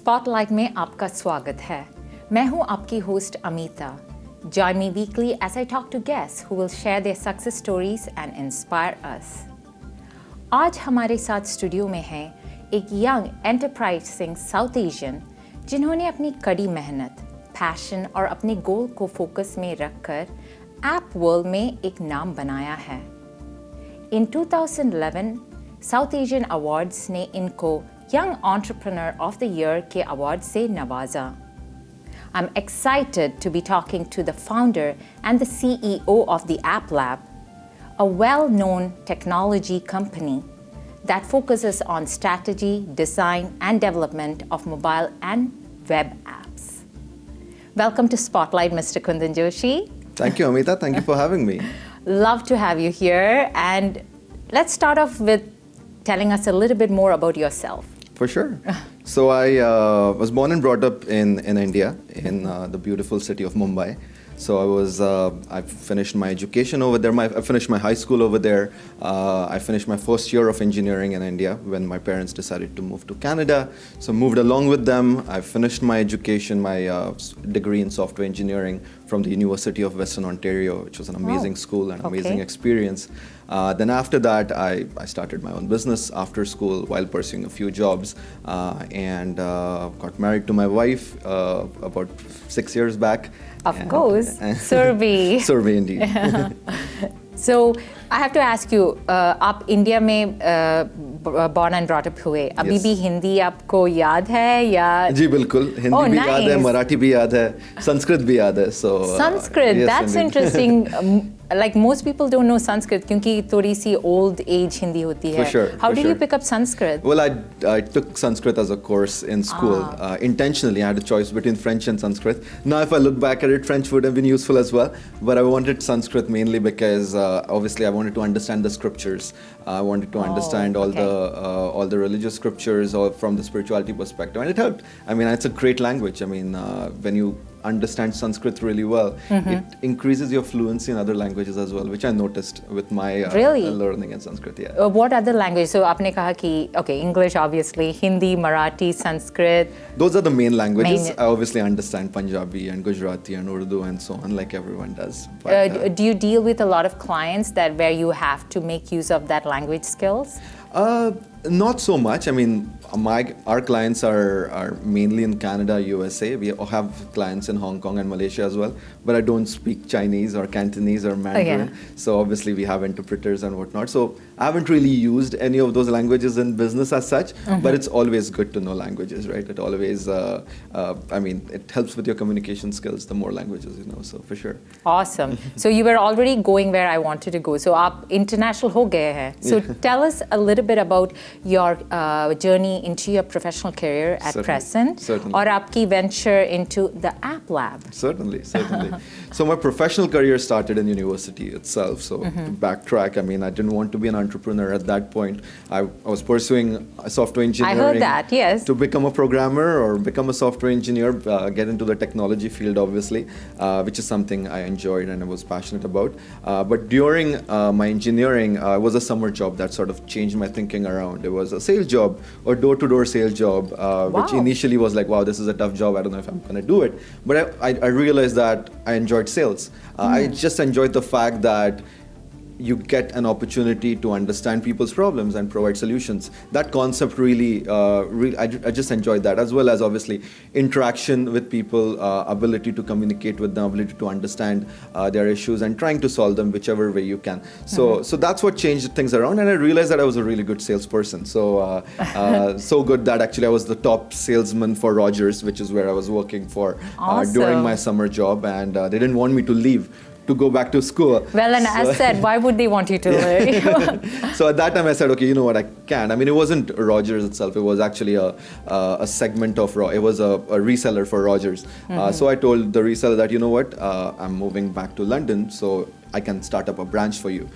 Spotlight में आपका स्वागत है। मैं हूं आपकी host Amita. Join me weekly as I talk to guests who will share their success stories and inspire us. आज हमारे साथ स्टूडियो में है एक यंग एंटरप्राइजिंग साउथ एशियन जिन्होंने अपनी कड़ी मेहनत, पैशन और अपने गोल को फोकस में रखकर ऐप वर्ल्ड में एक नाम बनाया है। इन 2011 साउथ एशियन अवार्ड्स ने इनको young entrepreneur of the year के अवार्ड से नवाजा। I'm excited to be talking to the founder and the CEO of TheAppLabb, a well-known technology company that focuses on strategy, design, and development of mobile and web apps. Welcome to Spotlight, Mr. Kundan Joshi. Thank you, Amitha. Thank you for having me. Love to have you here. And let's start off with telling us a little bit more about yourself. For sure. So I was born and brought up in India, in the beautiful city of Mumbai. So I finished my education over there. I finished my high school over there. I finished my first year of engineering in India when my parents decided to move to Canada. So moved along with them. I finished my education, my degree in software engineering from the University of Western Ontario, which was an amazing school and amazing experience. Then after that, I started my own business after school while pursuing a few jobs and got married to my wife about 6 years back. Of course, Surbi. Surbi indeed. So I have to ask you, आप India में born and brought up हुए, अभी भी हिंदी आपको याद है या? जी बिल्कुल, हिंदी भी याद है, मराठी भी याद है, संस्कृत भी याद है. So Sanskrit, yes, that's interesting. Like most people don't know Sanskrit क्योंकि थोड़ी सी old age हिंदी होती है. For sure. How did you pick up Sanskrit? Well, I took Sanskrit as a course in school. Intentionally, I had a choice between French and Sanskrit. Now, if I look back at it, French would have been useful as well. But I wanted Sanskrit mainly because obviously I wanted to understand the scriptures. I wanted to understand all the religious scriptures or from the spirituality perspective, and it helped. I mean, it's a great language. I mean, when you understand Sanskrit really well, it increases your fluency in other languages as well, which I noticed with my learning in Sanskrit. Yeah. What other language? So आपने कहा कि English obviously, Hindi, Marathi, Sanskrit. Those are the main languages. I obviously understand Punjabi and Gujarati and Urdu and so on, like everyone does. But, do you deal with a lot of clients where you have to make use of that language skills? Not so much. I mean, our clients are mainly in Canada, USA. We have clients in Hong Kong and Malaysia as well. But I don't speak Chinese or Cantonese or Mandarin. So obviously we have interpreters and whatnot. So I haven't really used any of those languages in business as such. But it's always good to know languages, right? It always, I mean, it helps with your communication skills, the more languages you know. So for sure. Awesome. So you were already going where I wanted to go. So आप international हो गए हैं. So tell us a little bit about your journey into your professional career at present, or आपकी venture into TheAppLabb. Certainly. So my professional career started in university itself. So to backtrack, I mean, I didn't want to be an entrepreneur at that point. I was pursuing software engineering. I heard that, yes. To become a programmer or become a software engineer, get into the technology field, obviously, which is something I enjoyed and I was passionate about. But during my engineering, it was a summer job that sort of changed my thinking around. It was a sales job or door-to-door sales job, which initially was like, wow, this is a tough job. I don't know if I'm going to do it. But I realized that I enjoyed sales. I just enjoyed the fact that you get an opportunity to understand people's problems and provide solutions. That concept really, I just enjoyed that, as well as obviously interaction with people, ability to communicate with them, ability to understand their issues and trying to solve them whichever way you can. So that's what changed things around, and I realized that I was a really good salesperson. So so good that actually I was the top salesman for Rogers, which is where I was working for during my summer job, and they didn't want me to leave to go back to school. Well, and as said, why would they want you to leave? So at that time I said, okay, you know what, I can. I mean, it wasn't Rogers itself. It was actually a segment of It was a reseller for Rogers. So I told the reseller that, you know what, I'm moving back to London, so I can start up a branch for you.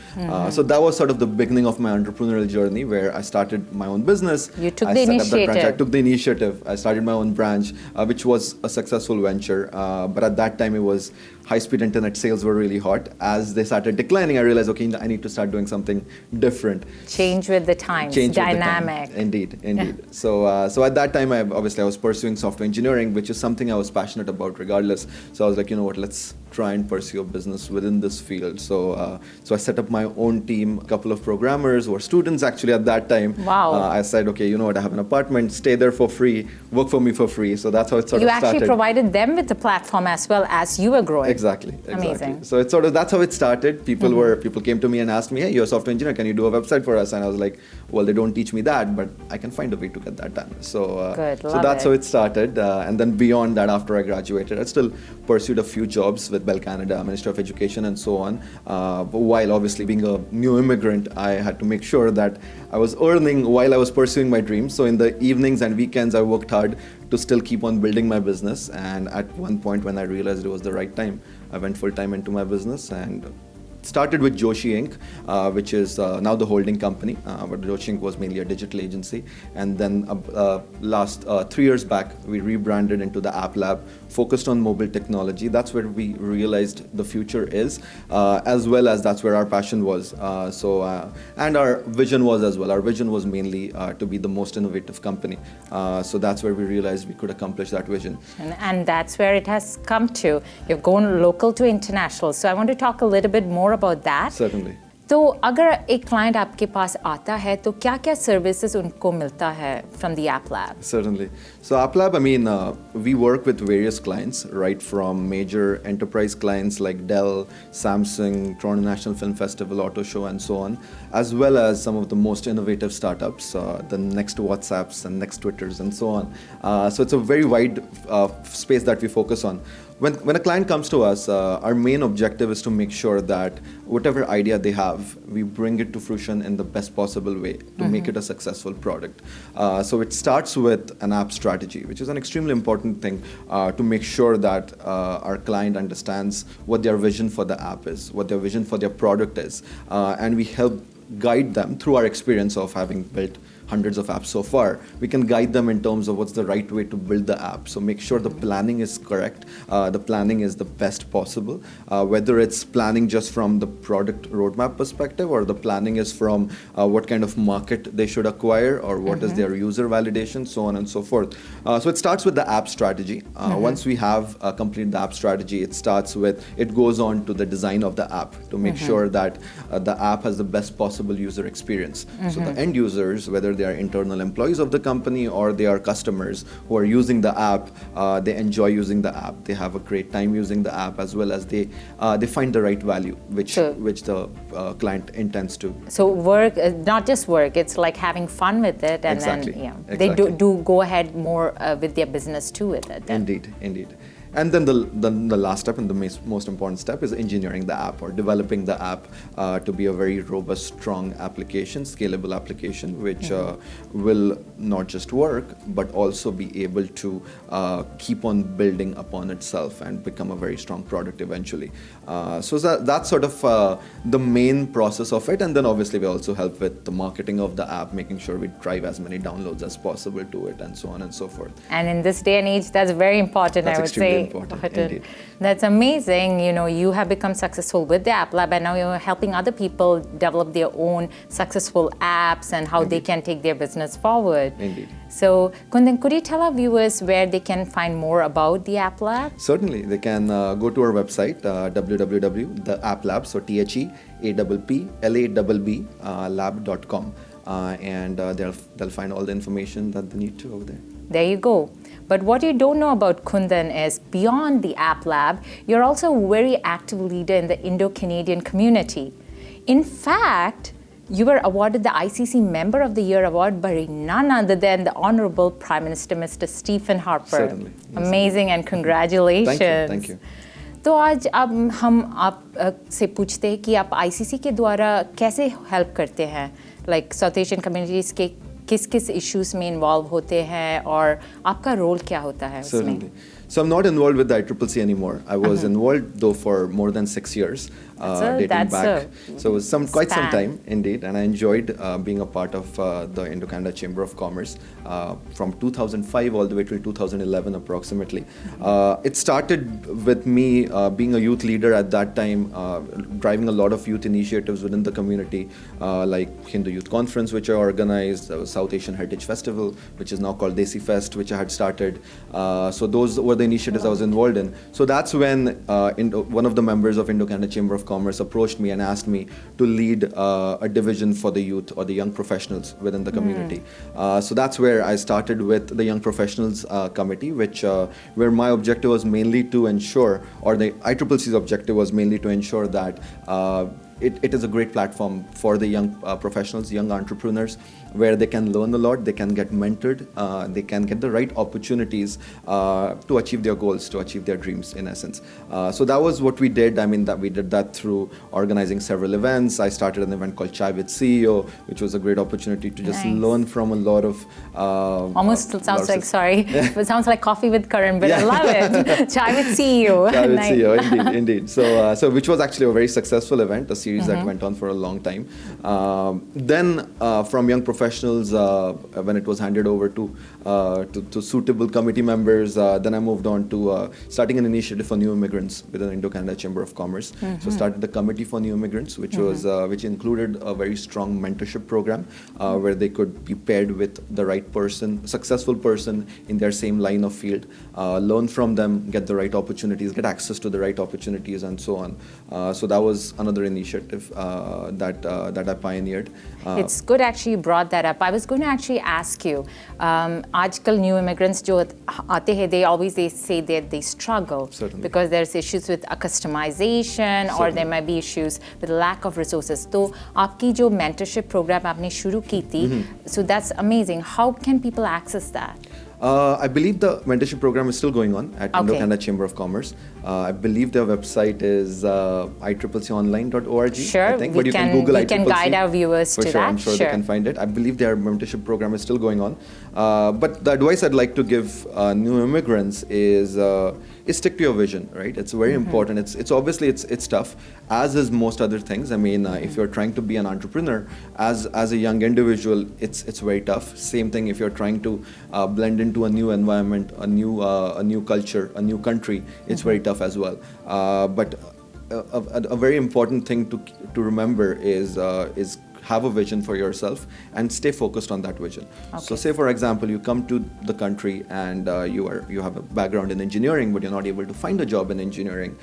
So that was sort of the beginning of my entrepreneurial journey, where I started my own business. You took the initiative. I took the initiative. I started my own branch, which was a successful venture. But at that time, it was high-speed internet sales were really hot. As they started declining, I realized, okay, I need to start doing something different. Change with the times. changed with the time. dynamic. Indeed, indeed. So at that time, I was pursuing software engineering, which is something I was passionate about regardless. So I was like, you know what, let's try and pursue a business within this field. So I set up my own team, a couple of programmers who were students actually at that time. Wow. I said, okay, you know what, I have an apartment, stay there for free, work for me for free. So that's how it sort of started. You actually provided them with the platform as well as you were growing. Exactly. Amazing. So it's that's how it started. People came to me and asked me, hey, you're a software engineer, can you do a website for us? And I was like, well, they don't teach me that, but I can find a way to get that done. So that's how it started. And then beyond that, after I graduated, I still pursued a few jobs with Bell Canada, Ministry of Education, and so on. But while obviously being a new immigrant, I had to make sure that I was earning while I was pursuing my dreams. So in the evenings and weekends, I worked hard to still keep on building my business. And at one point when I realized it was the right time, I went full time into my business and started with Joshi Inc., which is now the holding company, but Joshi Inc. was mainly a digital agency. And then last 3 years back, we rebranded into TheAppLabb, focused on mobile technology. That's where we realized the future is, as well as that's where our passion was. And our vision was as well. Our vision was mainly to be the most innovative company. So that's where we realized we could accomplish that vision. And that's where it has come to. You've gone local to international. So I want to talk a little bit more about that. Certainly. तो अगर एक client आपके पास आता है तो क्या-क्या services उनको मिलता है from the TheAppLabb? Certainly. So TheAppLabb, we work with various clients, right from major enterprise clients like Dell, Samsung, Toronto National Film Festival, Auto Show, and so on, as well as some of the most innovative startups, the next WhatsApps and next Twitters, and so on. So it's a very wide space that we focus on. When a client comes to us, our main objective is to make sure that whatever idea they have, we bring it to fruition in the best possible way to make it a successful product. So it starts with an app strategy, which is an extremely important thing to make sure that our client understands what their vision for the app is, what their vision for their product is, and we help guide them through our experience of having built hundreds of apps so far. We can guide them in terms of what's the right way to build the app. So make sure the planning is correct, the planning is the best possible, whether it's planning just from the product roadmap perspective or the planning is from what kind of market they should acquire or what is their user validation, so on and so forth. So it starts with the app strategy. Once we have completed the app strategy, it goes on to the design of the app to make sure that the app has the best possible user experience. So the end users, whether they are internal employees of the company or they are customers who are using the app, they enjoy using the app, they have a great time using the app, as well as they find the right value which the client intends to. So work, not just work, it's like having fun with it, and then they do go ahead more with their business too with it. Indeed. And then the last step and the most important step is engineering the app or developing the app to be a very robust, strong application, scalable application, which will not just work, but also be able to keep on building upon itself and become a very strong product eventually. So that's sort of the main process of it. And then obviously we also help with the marketing of the app, making sure we drive as many downloads as possible to it, and so on and so forth. And in this day and age, that's very important, that's I would say. Indeed. That's amazing. You know, you have become successful with the TheAppLabb, and now you're helping other people develop their own successful apps and how they can take their business forward. Indeed. So, Kundan, could you tell our viewers where they can find more about the TheAppLabb? Certainly. They can go to our website, www.TheAppLabb, so TheAppLabb, lab.com, and they'll find all the information that they need to over there. There you go. But what you don't know about Kundan is beyond the TheAppLabb, you're also a very active leader in the Indo-Canadian community. In fact, you were awarded the ICC Member of the Year award by none other than the Honorable Prime Minister, Mr. Stephen Harper. Certainly. Yes, Amazing and congratulations. Thank you. तो आज अब हम आप से पूछते हैं कि आप ICC के द्वारा कैसे हेल्प करते हैं, लाइक साउथ एशियन कम्युनिटीज़ के किस इश्यूज में इन्वॉल्व होते हैं और आपका रोल क्या होता है उसमें? Certainly. So I'm not involved with the ICCC anymore. I was involved though for more than 6 years, dating back. So it was quite some time indeed, and I enjoyed being a part of the Indo-Canada Chamber of Commerce. from 2005 all the way till 2011 approximately. It started with me being a youth leader at that time, driving a lot of youth initiatives within the community, like Hindu Youth Conference, which I organized, South Asian Heritage Festival, which is now called Desi Fest, which I had started. So those were the initiatives I was involved in. So that's when one of the members of Indo-Canada Chamber of Commerce approached me and asked me to lead a division for the youth or the young professionals within the community. So that's where I started with the Young Professionals Committee, where my objective was mainly to ensure, or the ICCC's objective was mainly to ensure that it is a great platform for the young professionals, young entrepreneurs, where they can learn a lot, they can get mentored, they can get the right opportunities to achieve their goals, to achieve their dreams in essence. So that was what we did. I mean, that we did that through organizing several events. I started an event called Chai with CEO, which was a great opportunity to just learn from a lot of... Almost sounds like, sorry, it sounds like coffee with Karan, but I love it. Chai with CEO. Chai with CEO, indeed. So which was actually a very successful event, a series that went on for a long time. Then from Young Professionals, when it was handed over to suitable committee members, then I moved on to starting an initiative for new immigrants within Indo-Canada Chamber of Commerce. So started the Committee for New Immigrants, which included a very strong mentorship program where they could be paired with the right person, successful person in their same line of field, learn from them, get the right opportunities, get access to the right opportunities, and so on. So that was another initiative that I pioneered. It's good actually you brought that up. I was going to actually ask you, आजकल new immigrants जो आते हैं, they say that they struggle. Certainly. Because there's issues with customization. Certainly. Or there might be issues with lack of resources. तो आपकी जो mentorship program आपने शुरू की थी, so that's amazing. How can people access that? I believe the mentorship program is still going on at Indo-Canada Chamber of Commerce. I believe their website is ICCConline.org. Sure, I think, but you can Google ICCC. We can guide our viewers to that. I'm sure they can find it. I believe their mentorship program is still going on. But the advice I'd like to give new immigrants is stick to your vision, right? It's very important. It's obviously it's tough, as is most other things. I mean, if you're trying to be an entrepreneur as a young individual, it's very tough. Same thing if you're trying to blend into a new environment, a new culture, a new country, it's very tough as well. But a very important thing to remember is have a vision for yourself and stay focused on that vision. Okay. So say for example, you come to the country and you have a background in engineering, but you're not able to find a job in engineering.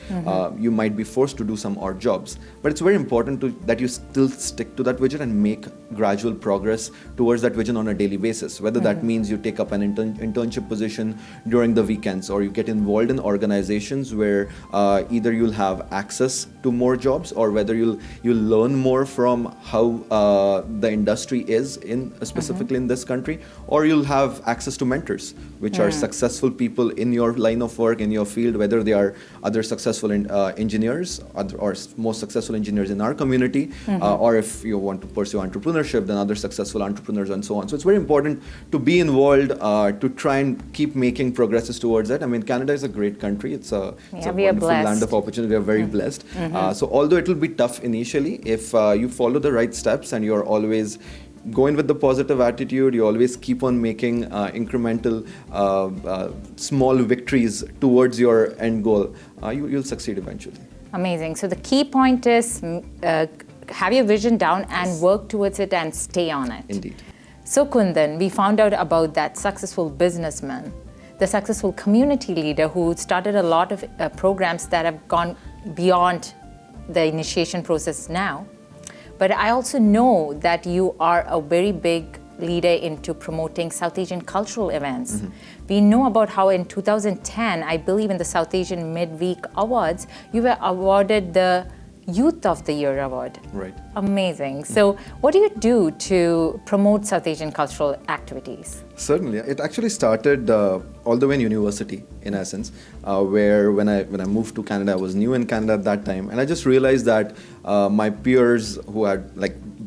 You might be forced to do some odd jobs. But it's very important that you still stick to that vision and make gradual progress towards that vision on a daily basis. Whether that means you take up an internship position during the weekends, or you get involved in organizations where either you'll have access to more jobs, or whether you'll learn more from how the industry is specifically in this country, or you'll have access to mentors, which are successful people in your line of work, in your field, whether they are other successful engineers or most successful engineers in our community, or if you want to pursue entrepreneurship, then other successful entrepreneurs and so on. So it's very important to be involved, to try and keep making progresses towards it. I mean, Canada is a great country. It's a wonderful land of opportunity. We are very blessed. So although it will be tough initially, if you follow the right steps and you're always going with the positive attitude, you always keep on making incremental small victories towards your end goal, you'll succeed eventually. Amazing. So the key point is have your vision down and work towards it and stay on it. Indeed. So Kundan, we found out about that successful businessman, the successful community leader who started a lot of programs that have gone beyond the initiation process now. But I also know that you are a very big leader into promoting South Asian cultural events. We know about how in 2010, I believe in the South Asian Midweek Awards, you were awarded the Youth of the Year award. Right. Amazing. So what do you do to promote South Asian cultural activities? Certainly. It actually started all the way in university, in essence, where when I moved to Canada, I was new in Canada at that time, and I just realized that my peers who had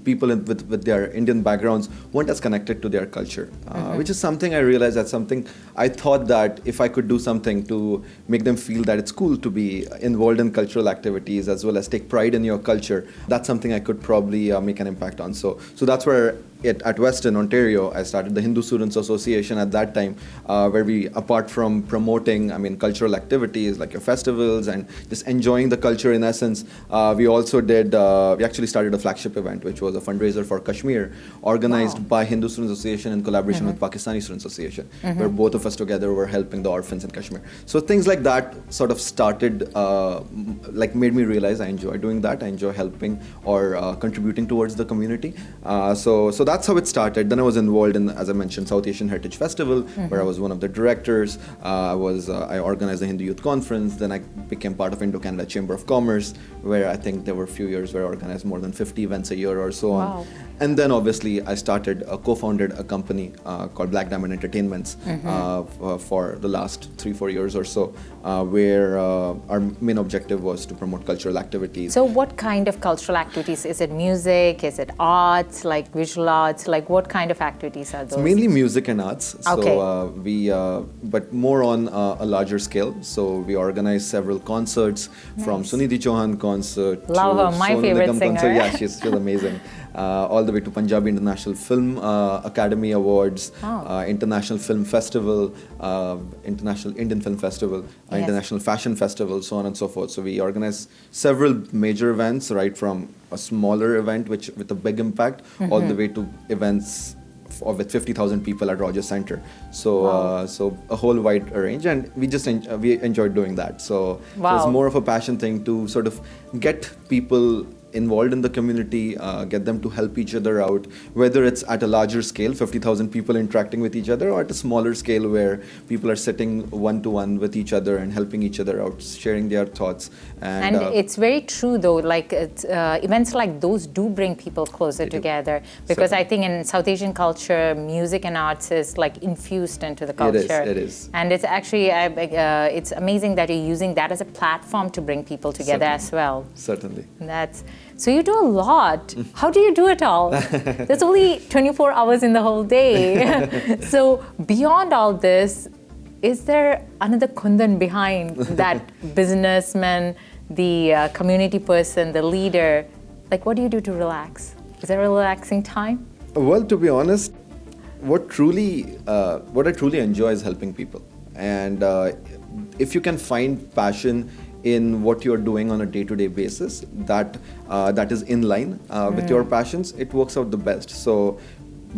people with their Indian backgrounds weren't as connected to their culture, which is something I realized that's something I thought that if I could do something to make them feel that it's cool to be involved in cultural activities as well as take pride in your culture, that's something I could probably make an impact on. So that's where at Western Ontario, I started the Hindu Students Association at that time, where we, apart from promoting, cultural activities like your festivals and just enjoying the culture in essence, we also did, we actually started a flagship event, which was a fundraiser for Kashmir, organized by Hindu Students Association in collaboration with Pakistani Students Association, where both of us together were helping the orphans in Kashmir. So things like that sort of started, made me realize I enjoy doing that. I enjoy helping or contributing towards the community. So that's how it started. Then I was involved in, as I mentioned, South Asian Heritage Festival, where I was one of the directors. I organized the Hindu Youth Conference. Then I became part of Indo-Canada Chamber of Commerce, where I think there were a few years where I organized more than 50 events a year or so on. And then obviously I co-founded a company called Black Diamond Entertainments for the last 3-4 years or so, where our main objective was to promote cultural activities. So what kind of cultural activities? Is it music? Is it arts, like visual arts? Like what kind of activities are those? So mainly music and arts. Okay. So but more on a larger scale. So we organize several concerts, from Sunidhi Chauhan concert Love to her, my Sonu favorite Nigam singer. concert. Yeah, she's amazing. All the way to Punjabi International Film Academy Awards, International Film Festival, International Indian Film Festival, International Fashion Festival, so on and so forth. So we organize several major events, right from a smaller event with a big impact, all the way to events with 50,000 people at Rogers Centre. So so a whole wide range, and we enjoyed doing that. So it's more of a passion thing to sort of get people involved in the community, get them to help each other out, whether it's at a larger scale, 50,000 people interacting with each other, or at a smaller scale where people are sitting one-to-one with each other and helping each other out, sharing their thoughts. And it's very true though, like events like those do bring people closer together, because I think in South Asian culture, music and arts is like infused into the culture. It is. And it's actually, it's amazing that you're using that as a platform to bring people together as well. Certainly. So you do a lot. How do you do it all? There's only 24 hours in the whole day. So beyond all this, is there another Kundan behind that businessman, the community person, the leader? Like, what do you do to relax? Is there a relaxing time? Well, to be honest, what I truly enjoy is helping people. And if you can find passion in what you're doing on a day-to-day basis, that is in line with your passions, it works out the best. So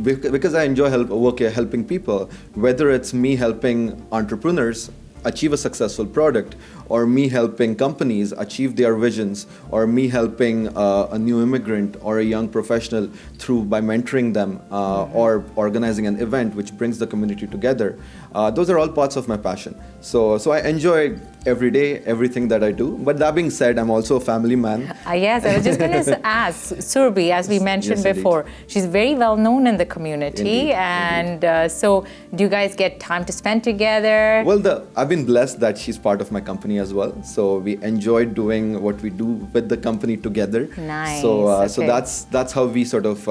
because I enjoy helping people, whether it's me helping entrepreneurs achieve a successful product, or me helping companies achieve their visions, or me helping a new immigrant or a young professional by mentoring them, or organizing an event which brings the community together. Those are all parts of my passion. So I enjoy every day, everything that I do. But that being said, I'm also a family man. Yes, I was just going to ask, Surbi, as we mentioned before, she's very well known in the community. And so do you guys get time to spend together? Well, I've been blessed that she's part of my company as well. So we enjoy doing what we do with the company together. Nice. So so that's how we sort of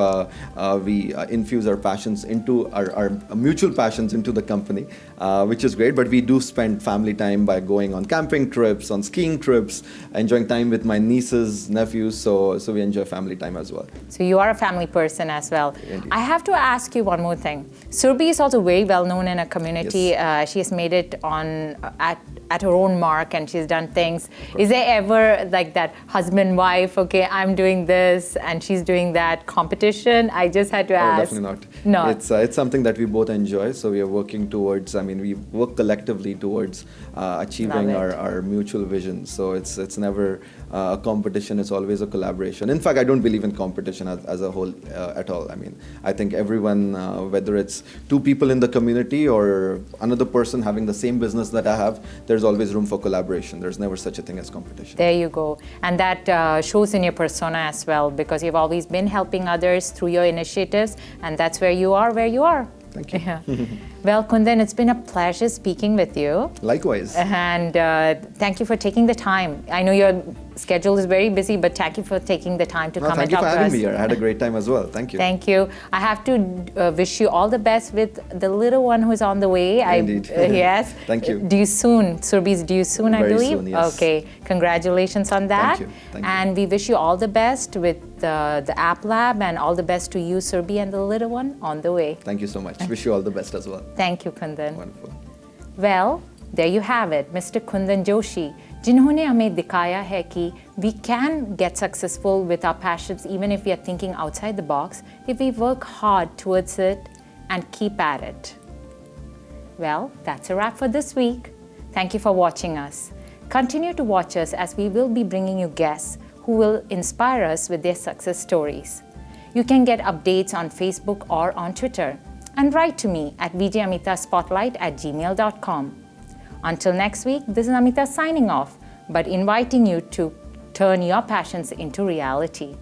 we infuse our passions into our mutual passions into the company, which is great. But we do spend family time by going on camping trips, on skiing trips, enjoying time with my nieces, nephews. So we enjoy family time as well. So you are a family person as well. Indeed. I have to ask you one more thing. Surbi is also very well known in a community. Yes. She has made it on at her own mark, and she's done things. Is there ever like that husband-wife, okay, I'm doing this and she's doing that competition? I just had to ask. Definitely No. It's something that we both enjoy. So we are working towards, we work collectively towards achieving our mutual vision. So it's never a competition, it's always a collaboration. In fact, I don't believe in competition as a whole at all. I think everyone, whether it's two people in the community or another person having the same business that I have, there's always room for collaboration. There's never such a thing as competition. There you go. And that shows in your persona as well, because you've always been helping others through your initiatives, and that's where you are where you are. Thank you. Yeah. Well, Kundan, it's been a pleasure speaking with you. Likewise. And thank you for taking the time. I know your schedule is very busy, but thank you for taking the time to come and talk to us. Thank you for having me here. I had a great time as well. Thank you. Thank you. I have to wish you all the best with the little one who's on the way. Indeed. Yes. Thank you. Due soon. Surbi's due soon, I believe. Very soon, yes. Okay. Congratulations on that. Thank you. Thank you. And we wish you all the best with the App Lab, and all the best to you, Surbi, and the little one on the way. Thank you so much. Wish you all the best as well. Thank you, Kundan. Wonderful. Well, there you have it, Mr. Kundan Joshi, जिन्होंने हमें दिखाया है कि we can get successful with our passions even if we are thinking outside the box, if we work hard towards it and keep at it. Well, that's a wrap for this week. Thank you for watching us. Continue to watch us as we will be bringing you guests who will inspire us with their success stories. You can get updates on Facebook or on Twitter, and write to me at vjamithasspotlight@gmail.com. Until next week, this is Amitha signing off, but inviting you to turn your passions into reality.